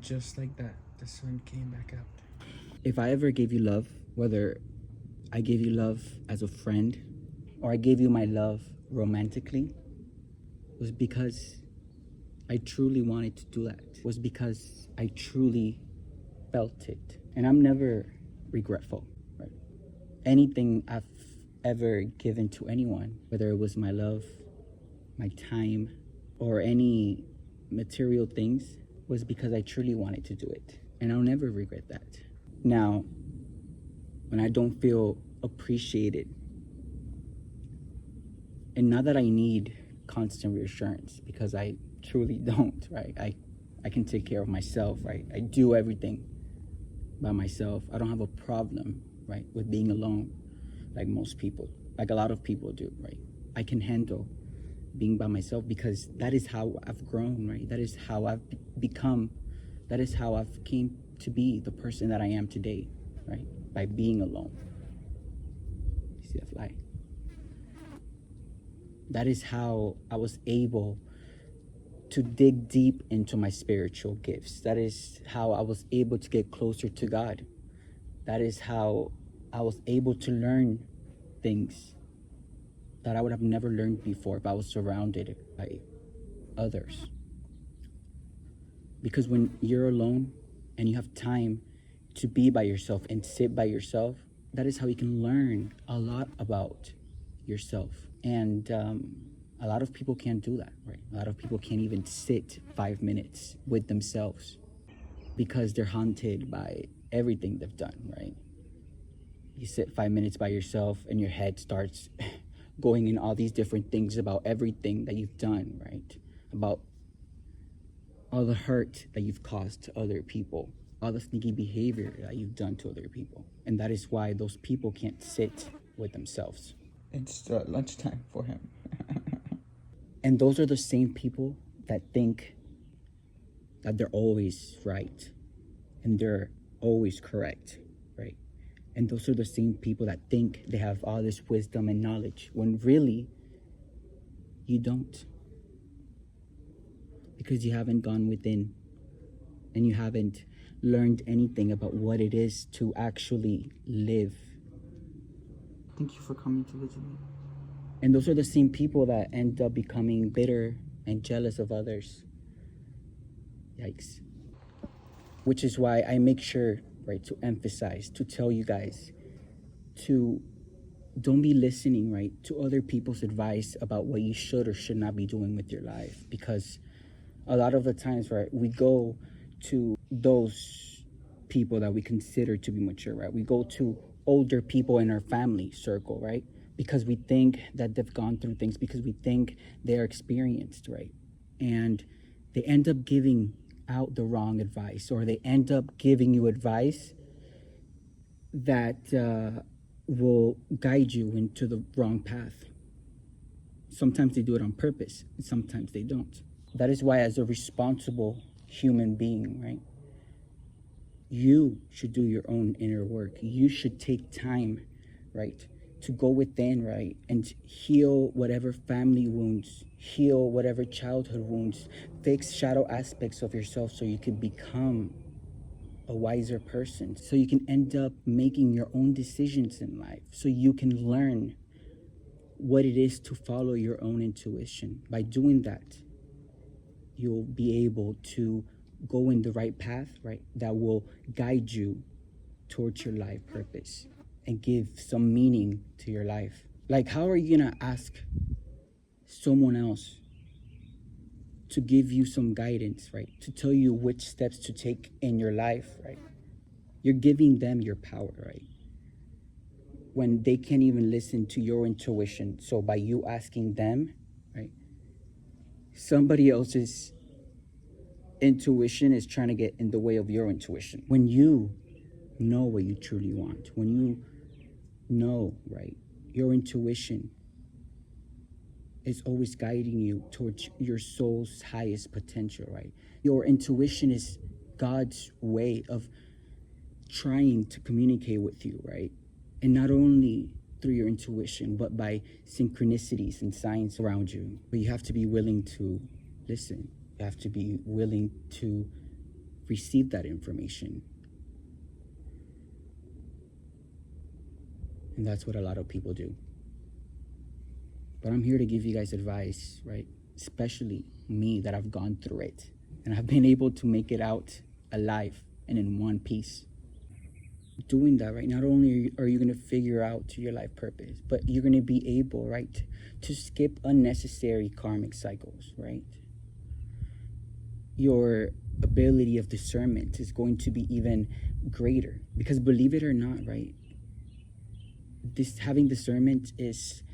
Just like that, the sun came back out. If I ever gave you love, whether I gave you love as a friend or I gave you my love romantically, was because I truly wanted to do that. It was because I truly felt it. And I'm never regretful, right? Anything I've ever given to anyone, whether it was my love, my time, or any material things, was because I truly wanted to do it. And I'll never regret that. Now, when I don't feel appreciated, and not that I need constant reassurance, because I truly don't, right? I can take care of myself, right? I do everything by myself. I don't have a problem, right, with being alone like most people, like a lot of people do, right? I can handle being by myself because that is how I've grown, right? That is how I've become. That is how I've came to be the person that I am today, right? By being alone. You see that fly? That is how I was able to dig deep into my spiritual gifts. That is how I was able to get closer to God. That is how I was able to learn things that I would have never learned before if I was surrounded by others. Because when you're alone and you have time to be by yourself and sit by yourself, that is how you can learn a lot about yourself. And a lot of people can't do that, right? A lot of people can't even sit 5 minutes with themselves because they're haunted by everything they've done, right? You sit 5 minutes by yourself and your head starts going in all these different things about everything that you've done, right? About all the hurt that you've caused to other people, all the sneaky behavior that you've done to other people. And that is why those people can't sit with themselves. It's lunchtime for him. And those are the same people that think that they're always right and they're always correct, right? And those are the same people that think they have all this wisdom and knowledge when really you don't. Because you haven't gone within and you haven't learned anything about what it is to actually live. Thank you for coming to visit me. And those are the same people that end up becoming bitter and jealous of others. Yikes. Which is why I make sure, right, to emphasize, to tell you guys to don't be listening, right, to other people's advice about what you should or should not be doing with your life. Because a lot of the times, right, we go to those people that we consider to be mature, right? We go to older people in our family circle, right? Because we think that they've gone through things, because we think they're experienced, right? And they end up giving out the wrong advice, or they end up giving you advice that will guide you into the wrong path. Sometimes they do it on purpose, and sometimes they don't. That is why, as a responsible human being, right, you should do your own inner work. You should take time, right, to go within, right, and heal whatever family wounds, heal whatever childhood wounds, fix shadow aspects of yourself so you can become a wiser person, so you can end up making your own decisions in life, so you can learn what it is to follow your own intuition. By doing that, you'll be able to go in the right path, right, that will guide you towards your life purpose and give some meaning to your life. Like, how are you gonna ask someone else to give you some guidance, right, to tell you which steps to take in your life, right? You're giving them your power, right, when they can't even listen to your intuition. So by you asking them, right, somebody else's intuition is trying to get in the way of your intuition. When you know what you truly want, when you know, right, your intuition is always guiding you towards your soul's highest potential, right? Your intuition is God's way of trying to communicate with you, right? And not only through your intuition, but by synchronicities and signs around you. But you have to be willing to listen. You have to be willing to receive that information. And that's what a lot of people do. But I'm here to give you guys advice, right? Especially me, that I've gone through it. And I've been able to make it out alive and in one piece. Doing that, right, not only are you going to figure out your life purpose, but you're going to be able, right, to skip unnecessary karmic cycles, right? Your ability of discernment is going to be even greater, because believe it or not, right, this having discernment is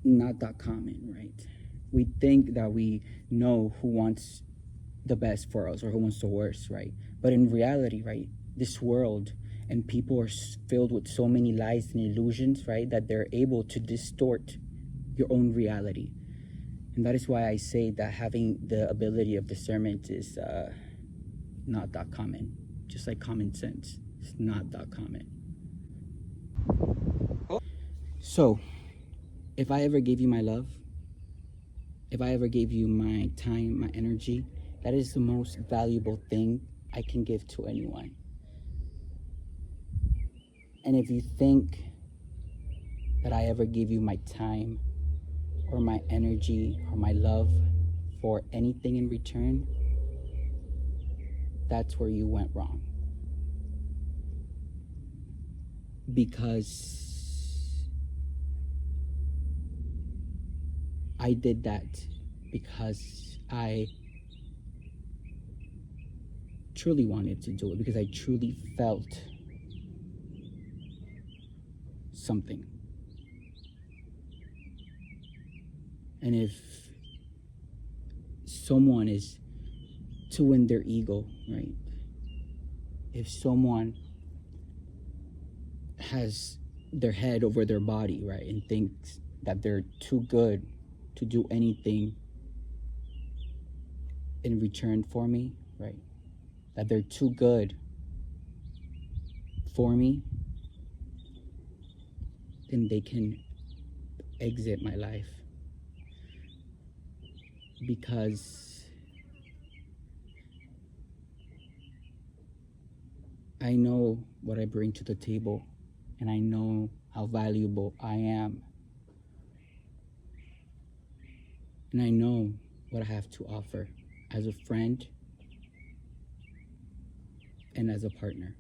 not that common, right? We think that we know who wants the best for us or who wants the worst, right? But in reality, right, this world and people are filled with so many lies and illusions, right, that they're able to distort your own reality. And that is why I say that having the ability of discernment is not that common. Just like common sense, it's not that common. So, if I ever gave you my love, if I ever gave you my time, my energy, that is the most valuable thing I can give to anyone. And if you think that I ever gave you my time or my energy or my love for anything in return, that's where you went wrong. Because I did that because I truly wanted to do it, because I truly felt something. And if someone is too in their ego, right? If someone has their head over their body, right, and thinks that they're too good to do anything in return for me, right, that they're too good for me, then they can exit my life. Because I know what I bring to the table, and I know how valuable I am. And I know what I have to offer as a friend and as a partner.